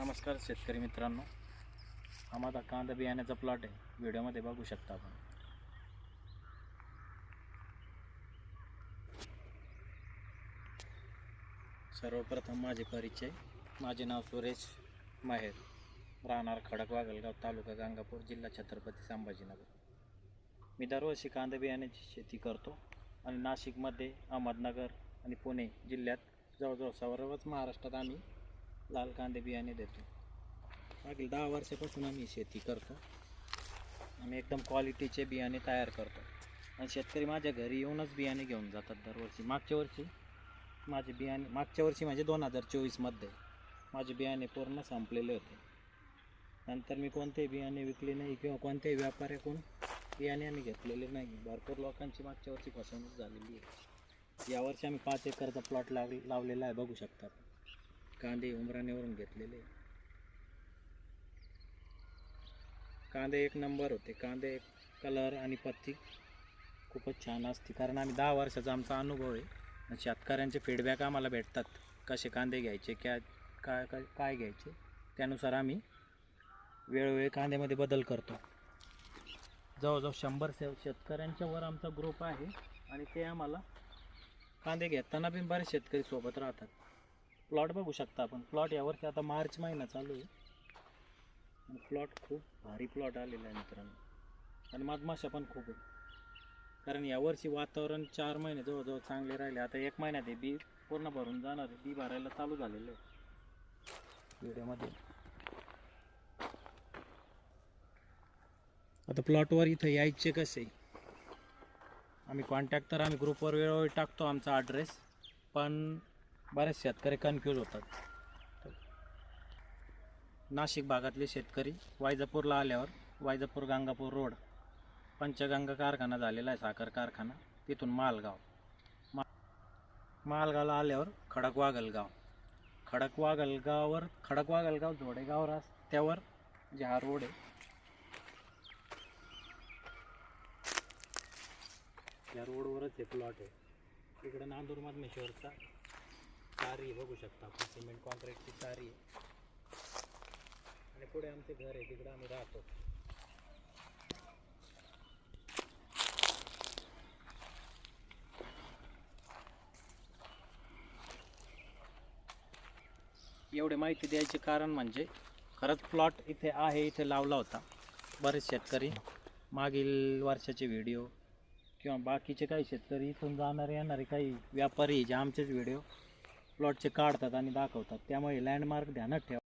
नमस्कार शेतकरी मित्रांनो, हा माझा कांदा बियाण्याचा प्लॉट आहे. व्हिडिओमध्ये बघू शकता आपण. सर्वप्रथम माझे परिचय. माझे नाव सुरेश माहेर, राहणार खडकवा गलगाव, तालुका गंगापूर, जिल्हा छत्रपती संभाजीनगर. मी दरवर्षी कांदा बियाण्याची शेती करतो आणि नाशिकमध्ये, अहमदनगर आणि पुणे जिल्ह्यात जवळजवळ सर्वच महाराष्ट्रात आम्ही लाल कांदे बियाणे देतो. मागील 10 वर्षापासून आम्ही शेती करतो. आम्ही एकदम क्वालिटीचे बियाणे तयार करतो आणि शेतकरी माझ्या घरी येऊनच बियाणे घेऊन जातात दरवर्षी. मागच्या वर्षी म्हणजे 2024मध्ये माझे बियाणे पूर्ण संपलेले होते. नंतर मी कोणतेही बियाणे विकले नाही किंवा कोणत्याही व्यापाऱ्याकडून बियाणे आम्ही घेतलेले नाही. भरपूर लोकांची मागच्या वर्षी फसवणूक झालेली आहे. यावर्षी आम्ही 5 एकरचा प्लॉट लावलेला आहे, बघू शकता. कांदे उमराणेवरून घेतलेले. कांदे एक नंबर होते. कांदे कलर आणि पत्ती खूपच छान असते, कारण आम्ही 10 वर्षाचा आमचा अनुभव आहे. शेतकऱ्यांचे फीडबॅक आम्हाला भेटतात, कसे कांदे घ्यायचे, काय घ्यायचे, त्यानुसार आम्ही वेळोवेळी कांद्यामध्ये बदल करतो. जवळजवळ 100 शेतकऱ्यांच्या वर आमचा ग्रुप आहे आणि ते आम्हाला कांदे घेताना पण बरेच शेतकरी सोबत राहतात. प्लॉट बघू शकता आपण. प्लॉट यावर्षी आता मार्च महिना चालू आहे. प्लॉट खूप भारी प्लॉट आलेला आहे मित्रांनो, आणि मधमाशा पण खूप आहे, कारण यावर्षी वातावरण 4 महिने जवळजवळ चांगले राहिले. आता 1 महिन्यात हे बी पूर्ण भरून जाणार आहे. बी भरायला चालू झालेलं आहे. व्हिडिओमध्ये आता प्लॉटवर इथं यायचे कसे, आम्ही कॉन्टॅक्ट तर आम्ही ग्रुपवर वेळोवेळी टाकतो आमचा ॲड्रेस, पण बरेच शेतकरी कन्फ्यूज होतात. नाशिक भागातले शेतकरी वायजापूरला आल्यावर वायजापूर गंगापूर रोड पंचगंगा कारखाना झालेला आहे, साखर कारखाना. तिथून मालगावला आल्यावर खडकवा गलगाव जोडेगाव रस्त्यावर जे हा रोड आहे, या रोडवरच हे प्लॉट आहे. तिकडे नांदूर मधमेश्वरचा चारी बघू शकता आपण, सिमेंट कॉन्क्रीटची चारी आहे. आणि पुढे आमचे घर आहे, तिकडे आम्ही राहतो. एवढे माहिती द्यायचे कारण म्हणजे खरंच प्लॉट इथे आहे, इथे लावला होता. बरेच शेतकरी मागील वर्षाचे व्हिडिओ किंवा बाकीचे काही शेतकरी इथून जाणारे येणारे काही व्यापारी जे आमचेच व्हिडिओ प्लॉटचे काढतात आणि दाखवतात. त्यामुळे लँडमार्क ध्यानात ठेवा.